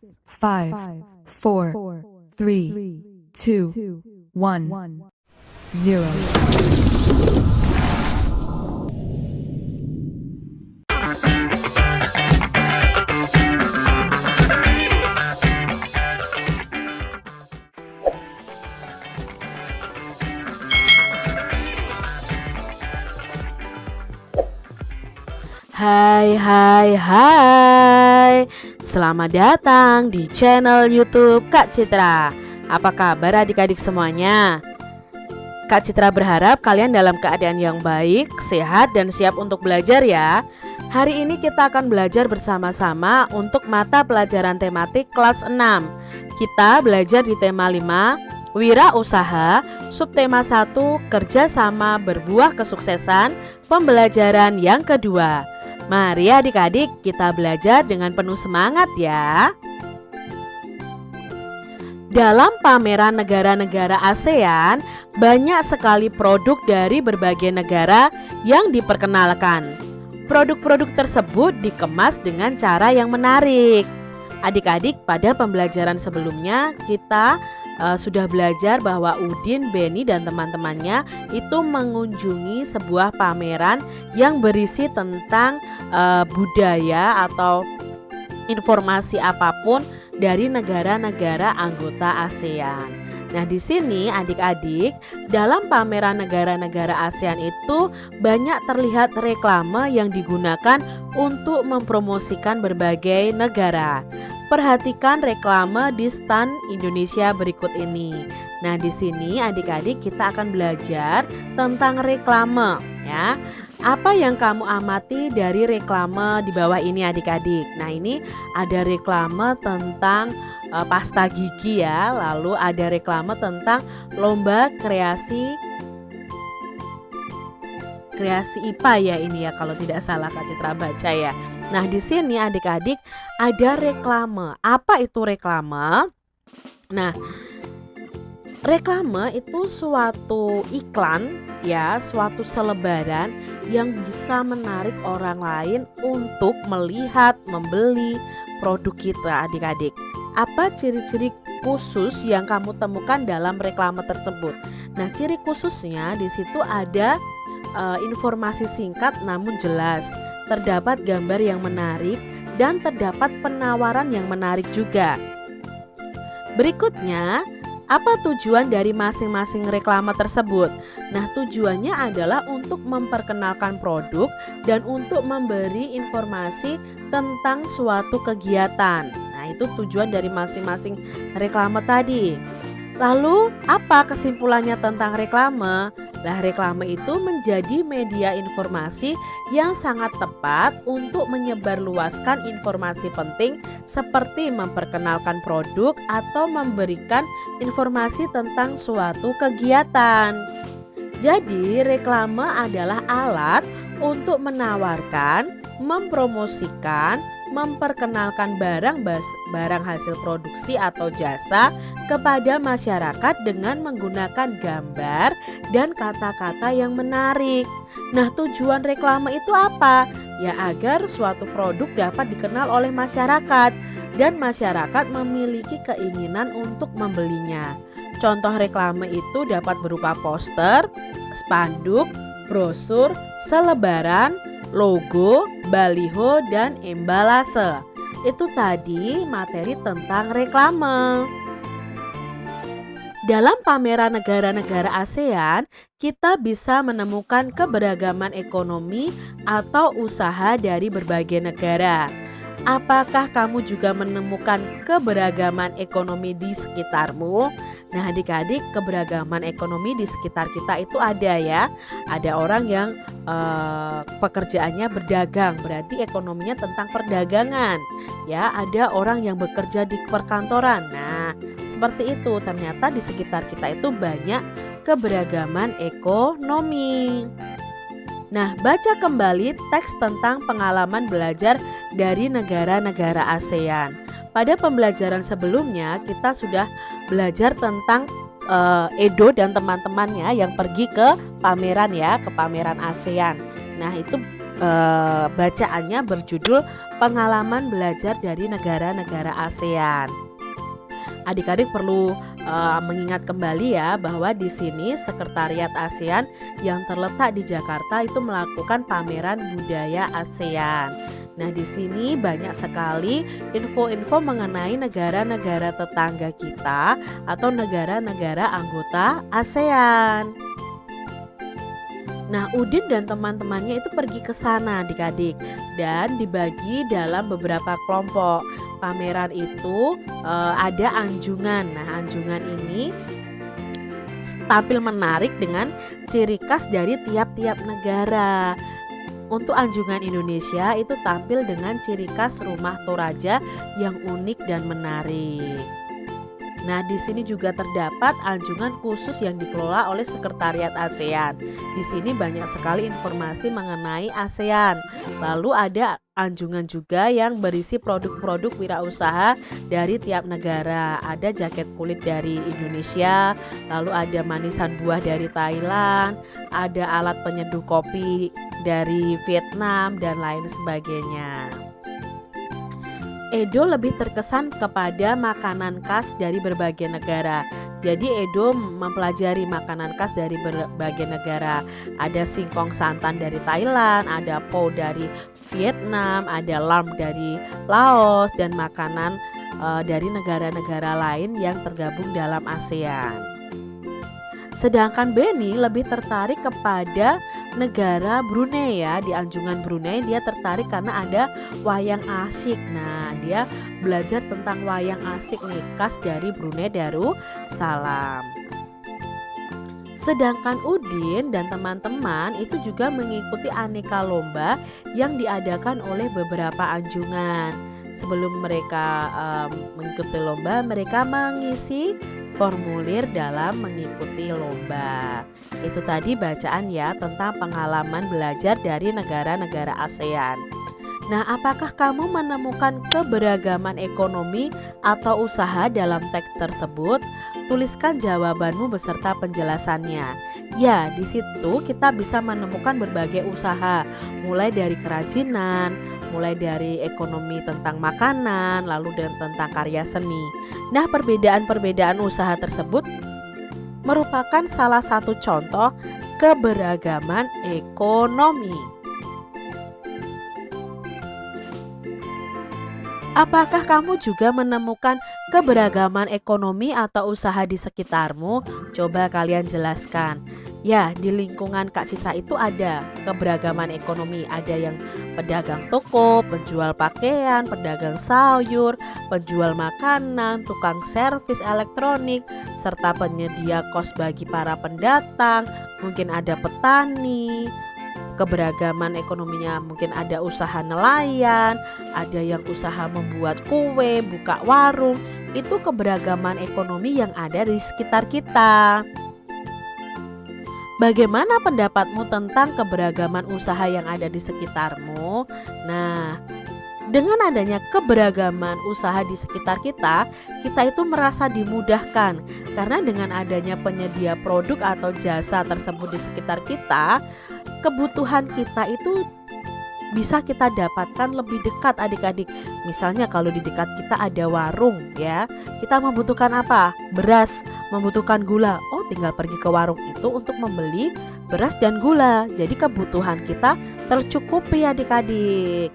5, 4, 3, 2, 1, 0. Hai, selamat datang di channel YouTube Kak Citra. Apa kabar adik-adik semuanya? Kak Citra berharap kalian dalam keadaan yang baik, sehat, dan siap untuk belajar ya. Hari ini kita akan belajar bersama-sama untuk mata pelajaran tematik kelas 6. Kita belajar di tema 5, Wirausaha, subtema 1, kerjasama berbuah kesuksesan, pembelajaran yang kedua. Mari adik-adik kita belajar dengan penuh semangat ya. Dalam pameran negara-negara ASEAN, banyak sekali produk dari berbagai negara yang diperkenalkan. Produk-produk tersebut dikemas dengan cara yang menarik. Adik-adik, pada pembelajaran sebelumnya kita sudah belajar bahwa Udin, Beni, dan teman-temannya itu mengunjungi sebuah pameran yang berisi tentang budaya atau informasi apapun dari negara-negara anggota ASEAN. Nah, di sini adik-adik, dalam pameran negara-negara ASEAN itu banyak terlihat reklame yang digunakan untuk mempromosikan berbagai negara. Perhatikan reklame di stand Indonesia berikut ini. Nah, di sini adik-adik kita akan belajar tentang reklame ya. Apa yang kamu amati dari reklame di bawah ini adik-adik? Nah, ini ada reklame tentang pasta gigi ya. Lalu ada reklame tentang lomba kreasi IPA ya ini ya, kalau tidak salah Kak Citra baca ya. Nah, di sini adik-adik ada reklame. Apa itu reklame? Nah, reklame itu suatu iklan ya, suatu selebaran yang bisa menarik orang lain untuk melihat, membeli produk kita adik-adik. Apa ciri-ciri khusus yang kamu temukan dalam reklame tersebut? Nah, ciri khususnya di situ ada informasi singkat namun jelas, terdapat gambar yang menarik, dan terdapat penawaran yang menarik juga. Berikutnya, apa tujuan dari masing-masing reklame tersebut? Nah, tujuannya adalah untuk memperkenalkan produk dan untuk memberi informasi tentang suatu kegiatan. Nah, itu tujuan dari masing-masing reklame tadi. Lalu, apa kesimpulannya tentang reklame? Nah, reklame itu menjadi media informasi yang sangat tepat untuk menyebarluaskan informasi penting seperti memperkenalkan produk atau memberikan informasi tentang suatu kegiatan. Jadi, reklame adalah alat untuk menawarkan, mempromosikan, memperkenalkan barang hasil produksi atau jasa kepada masyarakat dengan menggunakan gambar dan kata-kata yang menarik. Nah, tujuan reklame itu apa? Ya, agar suatu produk dapat dikenal oleh masyarakat dan masyarakat memiliki keinginan untuk membelinya. Contoh reklame itu dapat berupa poster, spanduk, brosur, selebaran, logo, baliho, dan embalase. Itu tadi materi tentang reklame. Dalam pameran negara-negara ASEAN, kita bisa menemukan keberagaman ekonomi atau usaha dari berbagai negara. Apakah kamu juga menemukan keberagaman ekonomi di sekitarmu? Nah, adik-adik, keberagaman ekonomi di sekitar kita itu ada ya. Ada orang yang pekerjaannya berdagang, berarti ekonominya tentang perdagangan. Ya, ada orang yang bekerja di perkantoran. Nah, seperti itu. Ternyata di sekitar kita itu banyak keberagaman ekonomi. Nah, baca kembali teks tentang pengalaman belajar dari negara-negara ASEAN. Pada pembelajaran sebelumnya kita sudah belajar tentang Edo dan teman-temannya yang pergi ke pameran ya, ke pameran ASEAN. Nah, itu bacaannya berjudul Pengalaman Belajar dari Negara-negara ASEAN. Adik-adik perlu mengingat kembali ya bahwa di sini Sekretariat ASEAN yang terletak di Jakarta itu melakukan pameran budaya ASEAN. Nah, di sini banyak sekali info-info mengenai negara-negara tetangga kita atau negara-negara anggota ASEAN. Nah, Udin dan teman-temannya itu pergi ke sana adik-adik dan dibagi dalam beberapa kelompok. Pameran itu ada anjungan. Nah, anjungan ini tampil menarik dengan ciri khas dari tiap-tiap negara. Untuk anjungan Indonesia itu tampil dengan ciri khas rumah Toraja yang unik dan menarik. Nah, di sini juga terdapat anjungan khusus yang dikelola oleh Sekretariat ASEAN. Di sini banyak sekali informasi mengenai ASEAN. Lalu ada anjungan juga yang berisi produk-produk wirausaha dari tiap negara. Ada jaket kulit dari Indonesia, lalu ada manisan buah dari Thailand, ada alat penyeduh kopi dari Vietnam dan lain sebagainya. Edo lebih terkesan kepada makanan khas dari berbagai negara. Jadi Edo mempelajari makanan khas dari berbagai negara. Ada singkong santan dari Thailand, ada po dari Vietnam, ada lam dari Laos, dan makanan dari negara-negara lain yang tergabung dalam ASEAN. Sedangkan Beni lebih tertarik kepada negara Brunei ya. Di anjungan Brunei dia tertarik karena ada wayang asyik. Nah, dia belajar tentang wayang asyik nih, khas dari Brunei Darussalam. Sedangkan Udin dan teman-teman itu juga mengikuti aneka lomba yang diadakan oleh beberapa anjungan. Sebelum mereka mengikuti lomba, mereka mengisi formulir dalam mengikuti lomba. Itu tadi bacaan ya tentang pengalaman belajar dari negara-negara ASEAN. Nah, apakah kamu menemukan keberagaman ekonomi atau usaha dalam teks tersebut? Tuliskan jawabanmu beserta penjelasannya. Ya, di situ kita bisa menemukan berbagai usaha, mulai dari kerajinan, mulai dari ekonomi tentang makanan, lalu dan tentang karya seni. Nah, perbedaan-perbedaan usaha tersebut merupakan salah satu contoh keberagaman ekonomi. Apakah kamu juga menemukan keberagaman ekonomi atau usaha di sekitarmu? Coba kalian jelaskan. Ya, di lingkungan Kak Citra itu ada keberagaman ekonomi. Ada yang pedagang toko, penjual pakaian, pedagang sayur, penjual makanan, tukang servis elektronik, serta penyedia kos bagi para pendatang. Mungkin ada petani. Keberagaman ekonominya mungkin ada usaha nelayan, ada yang usaha membuat kue, buka warung. Itu keberagaman ekonomi yang ada di sekitar kita. Bagaimana pendapatmu tentang keberagaman usaha yang ada di sekitarmu? Nah, dengan adanya keberagaman usaha di sekitar kita itu merasa dimudahkan. Karena dengan adanya penyedia produk atau jasa tersebut di sekitar kita, kebutuhan kita itu bisa kita dapatkan lebih dekat adik-adik. Misalnya kalau di dekat kita ada warung ya, kita membutuhkan apa? Beras, membutuhkan gula. Oh, tinggal pergi ke warung itu untuk membeli beras dan gula. Jadi kebutuhan kita tercukupi adik-adik.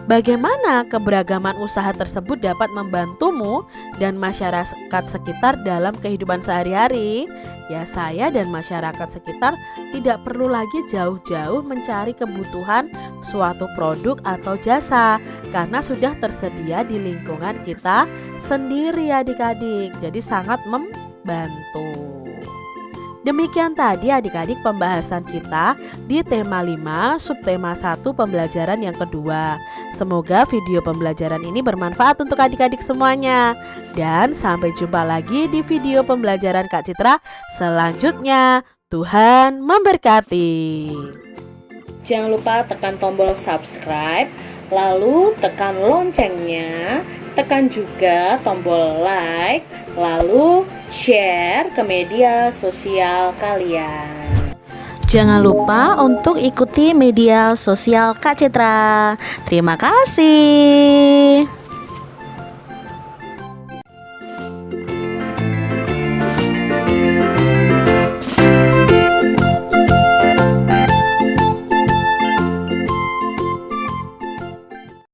Bagaimana keberagaman usaha tersebut dapat membantumu dan masyarakat sekitar dalam kehidupan sehari-hari? Ya, saya dan masyarakat sekitar tidak perlu lagi jauh-jauh mencari kebutuhan suatu produk atau jasa karena sudah tersedia di lingkungan kita sendiri adik-adik. Jadi sangat membantu. Demikian tadi adik-adik pembahasan kita di tema 5 subtema 1 pembelajaran yang kedua. Semoga video pembelajaran ini bermanfaat untuk adik-adik semuanya. Dan sampai jumpa lagi di video pembelajaran Kak Citra selanjutnya. Tuhan memberkati. Jangan lupa tekan tombol subscribe, lalu tekan loncengnya, tekan juga tombol like, lalu share ke media sosial kalian. Jangan lupa untuk ikuti media sosial Kak Citra. Terima kasih.